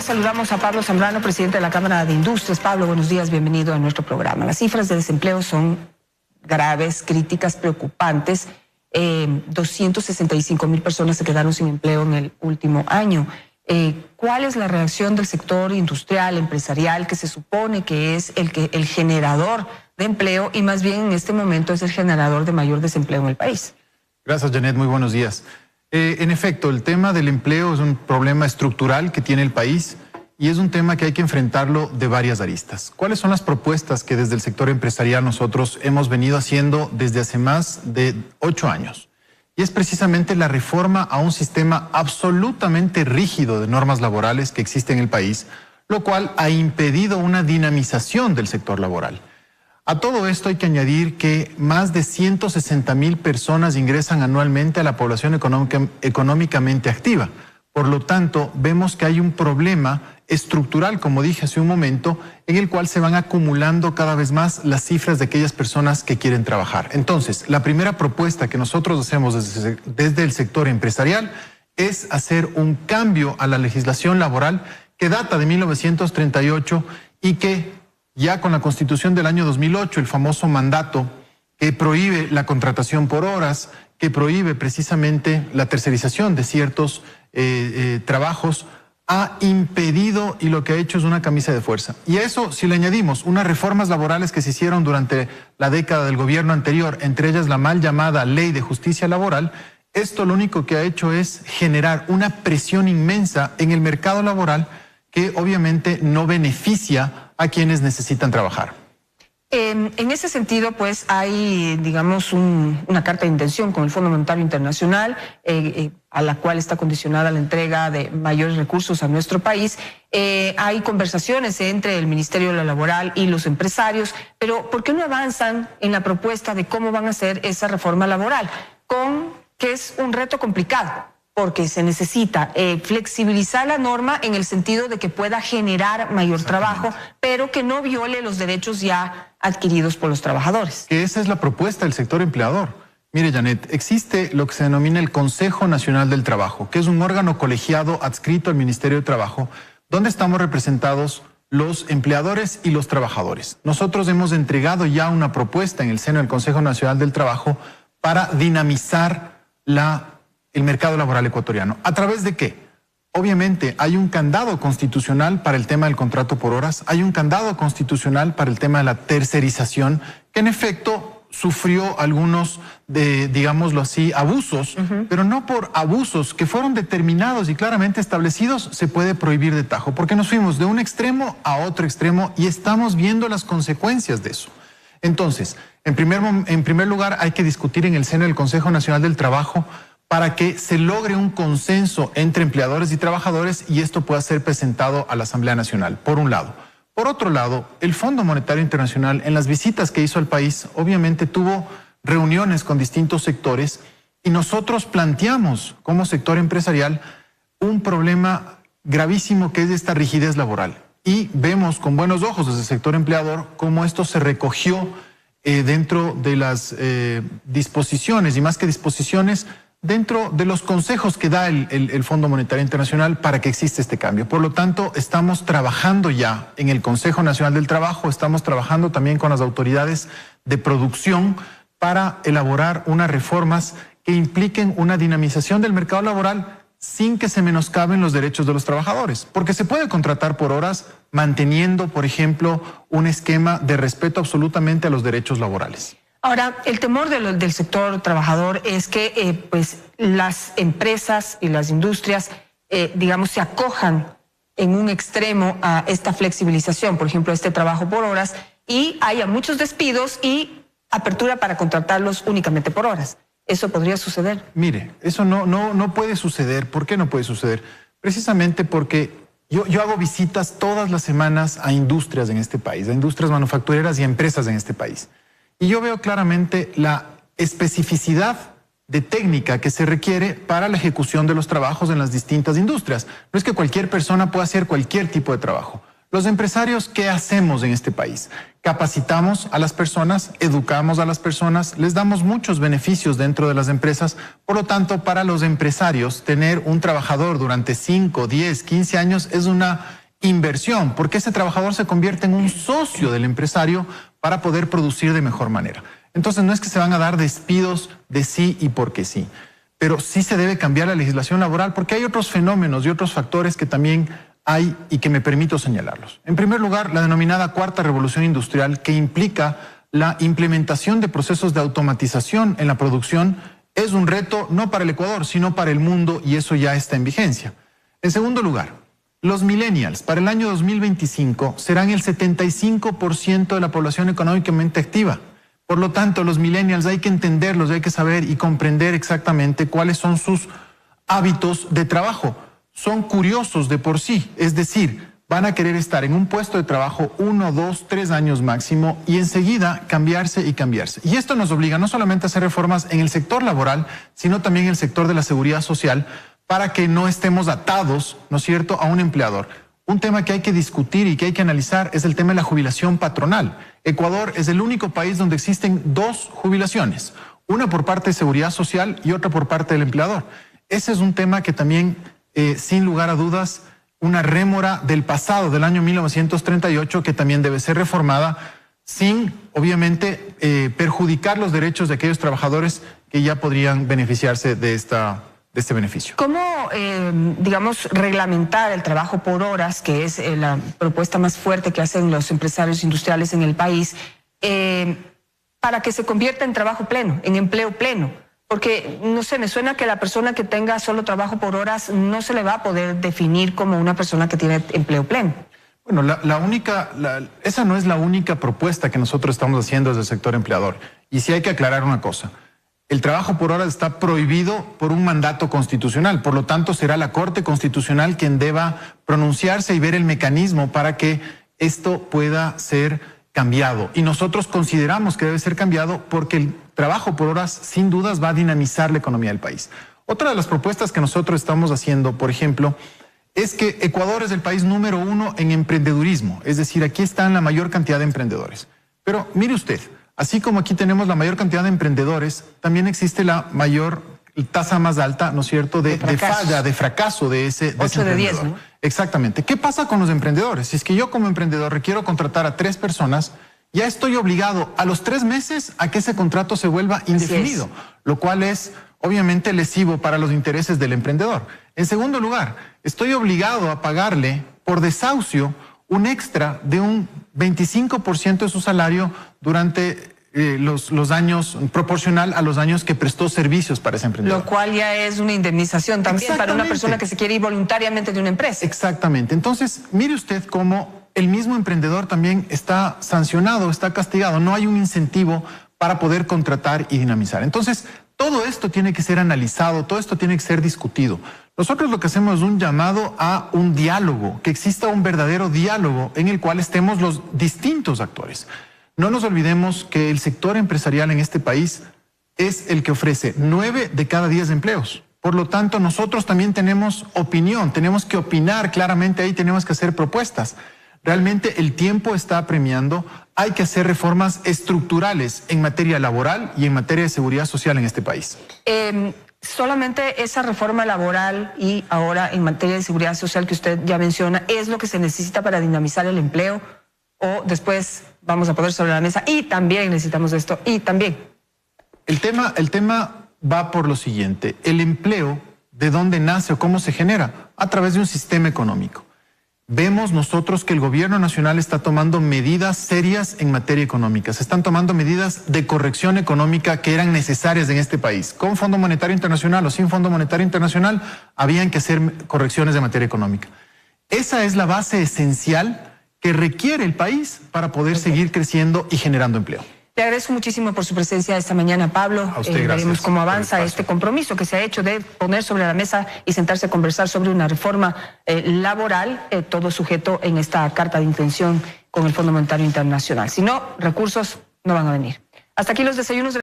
saludamos a Pablo Zambrano, presidente de la Cámara de Industrias. Pablo, buenos días, bienvenido a nuestro programa. Las cifras de desempleo son graves, críticas, preocupantes. 265,000 personas se quedaron sin empleo en el último año. ¿Cuál es la reacción del sector industrial, empresarial, que se supone que es el generador de empleo y más bien en este momento es el generador de mayor desempleo en el país? Gracias, Janet. Muy buenos días. En efecto, el tema del empleo es un problema estructural que tiene el país y es un tema que hay que enfrentarlo de varias aristas. ¿Cuáles son las propuestas que desde el sector empresarial nosotros hemos venido haciendo desde hace más de 8 años? Y es precisamente la reforma a un sistema absolutamente rígido de normas laborales que existe en el país, lo cual ha impedido una dinamización del sector laboral. A todo esto hay que añadir que más de 160,000 personas ingresan anualmente a la población económicamente activa. Por lo tanto, vemos que hay un problema estructural, como dije hace un momento, en el cual se van acumulando cada vez más las cifras de aquellas personas que quieren trabajar. Entonces, la primera propuesta que nosotros hacemos desde el sector empresarial es hacer un cambio a la legislación laboral que data de 1938 y que ya con la Constitución del año 2008, el famoso mandato que prohíbe la contratación por horas, que prohíbe precisamente la tercerización de ciertos trabajos, ha impedido y lo que ha hecho es una camisa de fuerza. Y a eso, si le añadimos unas reformas laborales que se hicieron durante la década del gobierno anterior, entre ellas la mal llamada Ley de Justicia Laboral, esto lo único que ha hecho es generar una presión inmensa en el mercado laboral que obviamente no beneficia a quienes necesitan trabajar. En ese sentido, pues hay, digamos, una carta de intención con el Fondo Monetario Internacional, a la cual está condicionada la entrega de mayores recursos a nuestro país. Hay conversaciones entre el Ministerio de la Laboral y los empresarios, pero ¿por qué no avanzan en la propuesta de cómo van a hacer esa reforma laboral? Que es un reto complicado, porque se necesita flexibilizar la norma en el sentido de que pueda generar mayor trabajo, pero que no viole los derechos ya adquiridos por los trabajadores. Que esa es la propuesta del sector empleador. Mire, Janet, existe lo que se denomina el Consejo Nacional del Trabajo, que es un órgano colegiado adscrito al Ministerio de Trabajo, donde estamos representados los empleadores y los trabajadores. Nosotros hemos entregado ya una propuesta en el seno del Consejo Nacional del Trabajo para dinamizar el mercado laboral ecuatoriano. ¿A través de qué? Obviamente hay un candado constitucional para el tema del contrato por horas, hay un candado constitucional para el tema de la tercerización, que en efecto sufrió algunos, digámoslo así, abusos, pero no por abusos que fueron determinados y claramente establecidos, se puede prohibir de tajo, porque nos fuimos de un extremo a otro extremo y estamos viendo las consecuencias de eso. Entonces, en primer lugar hay que discutir en el seno del Consejo Nacional del Trabajo para que se logre un consenso entre empleadores y trabajadores y esto pueda ser presentado a la Asamblea Nacional, por un lado. Por otro lado, el Fondo Monetario Internacional, en las visitas que hizo al país, obviamente tuvo reuniones con distintos sectores y nosotros planteamos como sector empresarial un problema gravísimo que es esta rigidez laboral. Y vemos con buenos ojos desde el sector empleador cómo esto se recogió dentro de las disposiciones, y más que disposiciones, dentro de los consejos que da el Fondo Monetario Internacional para que exista este cambio. Por lo tanto, estamos trabajando ya en el Consejo Nacional del Trabajo, estamos trabajando también con las autoridades de producción para elaborar unas reformas que impliquen una dinamización del mercado laboral sin que se menoscaben los derechos de los trabajadores, porque se puede contratar por horas manteniendo, por ejemplo, un esquema de respeto absolutamente a los derechos laborales. Ahora, el temor del sector trabajador es que pues las empresas y las industrias, digamos, se acojan en un extremo a esta flexibilización, por ejemplo, este trabajo por horas, y haya muchos despidos y apertura para contratarlos únicamente por horas. ¿Eso podría suceder? Mire, eso no puede suceder. ¿Por qué no puede suceder? Precisamente porque yo hago visitas todas las semanas a industrias en este país, a industrias manufactureras y a empresas en este país. Y yo veo claramente la especificidad de técnica que se requiere para la ejecución de los trabajos en las distintas industrias. No es que cualquier persona pueda hacer cualquier tipo de trabajo. Los empresarios, ¿qué hacemos en este país? Capacitamos a las personas, educamos a las personas, les damos muchos beneficios dentro de las empresas. Por lo tanto, para los empresarios, tener un trabajador durante 5, 10, 15 años es una inversión, porque ese trabajador se convierte en un socio del empresario para poder producir de mejor manera. Entonces, no es que se van a dar despidos de sí y porque sí, pero sí se debe cambiar la legislación laboral porque hay otros fenómenos y otros factores que también hay y que me permito señalarlos. En primer lugar, la denominada cuarta revolución industrial, que implica la implementación de procesos de automatización en la producción, es un reto no para el Ecuador, sino para el mundo, y eso ya está en vigencia. En segundo lugar, los millennials para el año 2025 serán el 75% de la población económicamente activa. Por lo tanto, los millennials hay que entenderlos, hay que saber y comprender exactamente cuáles son sus hábitos de trabajo. Son curiosos de por sí, es decir, van a querer estar en un puesto de trabajo 1, 2, 3 años máximo y enseguida cambiarse y cambiarse. Y esto nos obliga no solamente a hacer reformas en el sector laboral, sino también en el sector de la seguridad social para que no estemos atados, ¿no es cierto?, a un empleador. Un tema que hay que discutir y que hay que analizar es el tema de la jubilación patronal. Ecuador es el único país donde existen dos jubilaciones, una por parte de seguridad social y otra por parte del empleador. Ese es un tema que también, sin lugar a dudas, una rémora del pasado, del año 1938, que también debe ser reformada sin, obviamente, perjudicar los derechos de aquellos trabajadores que ya podrían beneficiarse de este beneficio. ¿Cómo, digamos, reglamentar el trabajo por horas, que es la propuesta más fuerte que hacen los empresarios industriales en el país, para que se convierta en trabajo pleno, en empleo pleno? Porque, no sé, me suena que la persona que tenga solo trabajo por horas no se le va a poder definir como una persona que tiene empleo pleno. Bueno, esa no es la única propuesta que nosotros estamos haciendo desde el sector empleador. Y sí hay que aclarar una cosa. El trabajo por horas está prohibido por un mandato constitucional. Por lo tanto, será la Corte Constitucional quien deba pronunciarse y ver el mecanismo para que esto pueda ser cambiado. Y nosotros consideramos que debe ser cambiado porque el trabajo por horas, sin dudas, va a dinamizar la economía del país. Otra de las propuestas que nosotros estamos haciendo, por ejemplo, es que Ecuador es el país número 1 en emprendedurismo. Es decir, aquí están la mayor cantidad de emprendedores. Pero mire usted, así como aquí tenemos la mayor cantidad de emprendedores, también existe la mayor tasa más alta, ¿no es cierto?, de falla, de fracaso de ese 8 de 10, ¿no? Exactamente. ¿Qué pasa con los emprendedores? Si es que yo como emprendedor requiero contratar a 3 personas, ya estoy obligado a los 3 meses a que ese contrato se vuelva indefinido, lo cual es obviamente lesivo para los intereses del emprendedor. En segundo lugar, estoy obligado a pagarle por desahucio un extra de un 25% de su salario durante los años, proporcional a los años que prestó servicios para ese emprendedor. Lo cual ya es una indemnización también para una persona que se quiere ir voluntariamente de una empresa. Exactamente. Entonces, mire usted cómo el mismo emprendedor también está sancionado, está castigado. No hay un incentivo para poder contratar y dinamizar. Entonces, todo esto tiene que ser analizado, todo esto tiene que ser discutido. Nosotros lo que hacemos es un llamado a un diálogo, que exista un verdadero diálogo en el cual estemos los distintos actores. No nos olvidemos que el sector empresarial en este país es el que ofrece 9 de cada 10 empleos. Por lo tanto, nosotros también tenemos opinión, tenemos que opinar claramente ahí, tenemos que hacer propuestas. Realmente el tiempo está apremiando, hay que hacer reformas estructurales en materia laboral y en materia de seguridad social en este país. Solamente esa reforma laboral y ahora en materia de seguridad social que usted ya menciona, ¿es lo que se necesita para dinamizar el empleo? ¿O después vamos a poner sobre la mesa y también necesitamos esto y también? El tema va por lo siguiente. El empleo, ¿de dónde nace o cómo se genera? A través de un sistema económico. Vemos nosotros que el gobierno nacional está tomando medidas serias en materia económica. Se están tomando medidas de corrección económica que eran necesarias en este país. Con Fondo Monetario Internacional o sin Fondo Monetario Internacional, habían que hacer correcciones de materia económica. Esa es la base esencial que requiere el país para poder seguir creciendo y generando empleo. Te agradezco muchísimo por su presencia esta mañana, Pablo. A usted, gracias. Veremos cómo avanza este compromiso que se ha hecho de poner sobre la mesa y sentarse a conversar sobre una reforma laboral, todo sujeto en esta carta de intención con el Fondo Monetario Internacional. Si no, recursos no van a venir. Hasta aquí los desayunos.